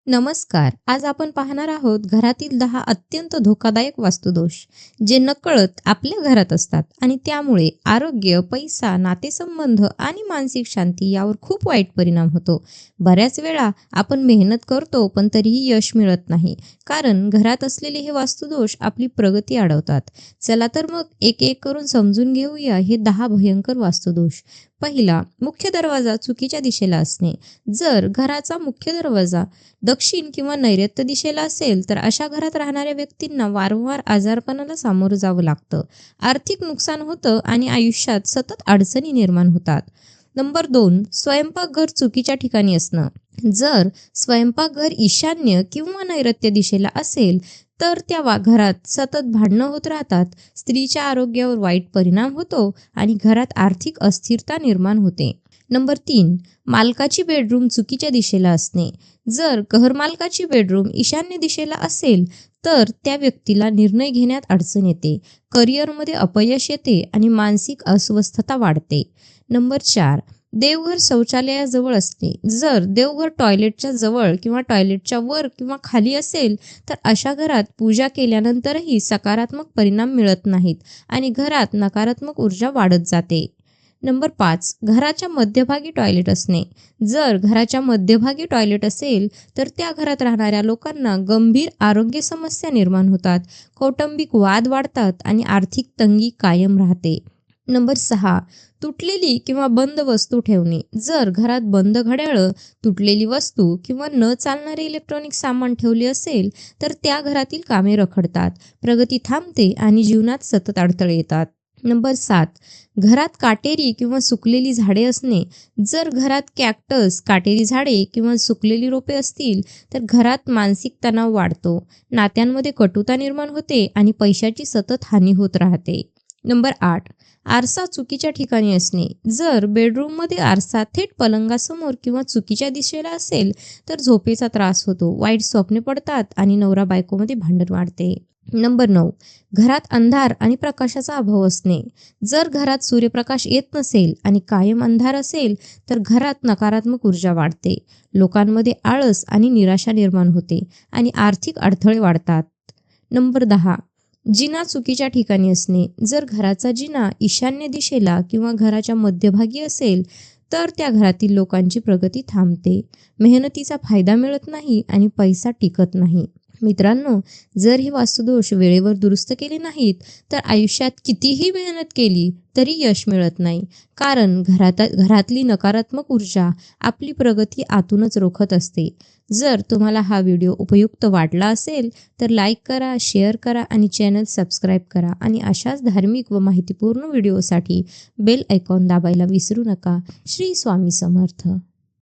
नमस्कार. आज आपण पाहणार आहोत घरातील 10 अत्यंत धोकादायक वास्तुदोष, जे नकळत आपल्या घरात असतात आणि त्यामुळे आरोग्य, पैसा, नातेसंबंध आणि मानसिक शांती यावर खूप वाईट परिणाम होतो. बऱ्याच वेळा आपण मेहनत करतो, पण तरीही यश मिळत नाही, कारण घरात असलेले हे वास्तुदोष आपली प्रगती अडवतात. चला तर मग एक-एक करून समजून घेऊया हे 10 भयंकर वास्तुदोष. पहिला, मुख्य दरवाजा चुकीच्या दिशेला असणे. जर घराचा मुख्य दरवाजा दक्षिण किंवा नैऋत्य दिशेला असेल तर अशा घरात राहणाऱ्या व्यक्तींना वारंवार आजारपणाला सामोरं जावं लागतं, आर्थिक नुकसान होतं आणि आयुष्यात सतत अडचणी निर्माण होतात. नंबर 2, स्वयंपाकघर चुकीच्या ठिकाणी असणं. जर स्वयंपाकघर ईशान्य किंवा नैऋत्य दिशेला असेल तर त्या घरात सतत भांडणं होत राहतात, स्त्रीच्या आरोग्यावर वाईट परिणाम होतो आणि घरात आर्थिक अस्थिरता निर्माण होते. नंबर 3, मालकाची बेडरूम चुकीच्या दिशेला असणे. जर घरमालकाची बेडरूम ईशान्य दिशेला असेल तर त्या व्यक्तीला निर्णय घेण्यात अडचण येते, करिअरमध्ये अपयश येते आणि मानसिक अस्वस्थता वाढते. नंबर 4, देवघर शौचालयाजवळ असणे. जर देवघर टॉयलेटच्या जवळ किंवा टॉयलेटच्या वर किंवा खाली असेल तर अशा घरात पूजा केल्यानंतरही सकारात्मक परिणाम मिळत नाहीत आणि घरात नकारात्मक ऊर्जा वाढत जाते. नंबर 5, घराच्या मध्यभागी टॉयलेट असणे. जर घराच्या मध्यभागी टॉयलेट असेल तर त्या घरात राहणाऱ्या लोकांना गंभीर आरोग्य समस्या निर्माण होतात, कौटुंबिक वाद वाढतात आणि आर्थिक तंगी कायम राहते. नंबर 6, तुटलेली किंवा बंद वस्तू ठेवणे. जर घरात बंद घड्याळं, तुटलेली वस्तू किंवा न चालणारे इलेक्ट्रॉनिक सामान ठेवले असेल तर त्या घरातील कामे रखडतात, प्रगती थांबते आणि जीवनात सतत अडथळे येतात. नंबर 7, घरात काटेरी किंवा सुकलेली झाडे असणे. जर घरात कॅक्टस, काटेरी झाडे किंवा सुकलेली रोपे असतील तर घरात मानसिक तणाव वाढतो, नात्यांमध्ये कटुता निर्माण होते आणि पैशाची सतत हानी होत राहते. नंबर 8, आरसा चुकीच्या ठिकाणी असणे. जर बेडरूममध्ये आरसा थेट पलंगासमोर किंवा चुकीच्या दिशेला असेल तर झोपेचा त्रास होतो, वाईट स्वप्ने पडतात आणि नवरा बायकोमध्ये भांडण वाढते. नंबर 9, घरात अंधार आणि प्रकाशाचा अभाव असणे. जर घरात सूर्यप्रकाश येत नसेल आणि कायम अंधार असेल तर घरात नकारात्मक ऊर्जा वाढते, लोकांमध्ये आळस आणि निराशा निर्माण होते आणि आर्थिक अडथळे वाढतात. नंबर 10, जिना चुकीच्या ठिकाणी असणे. जर घराचा जिना ईशान्य दिशेला किंवा घराच्या मध्यभागी असेल तर त्या घरातील लोकांची प्रगती थांबते, मेहनतीचा फायदा मिळत नाही आणि पैसा टिकत नाही. मित्रांनो, जर हे वास्तुदोष वेळेवर दुरुस्त केले नाहीत तर आयुष्यात कितीही मेहनत केली तरी यश मिळत नाही, कारण घरातली नकारात्मक ऊर्जा आपली प्रगती आतूनच रोखत असते. जर तुम्हाला हा व्हिडिओ उपयुक्त वाटला असेल तर लाईक करा, शेअर करा आणि चॅनल सबस्क्राईब करा आणि अशाच धार्मिक व माहितीपूर्ण व्हिडिओसाठी बेल आयकॉन दाबायला विसरू नका. श्री स्वामी समर्थ.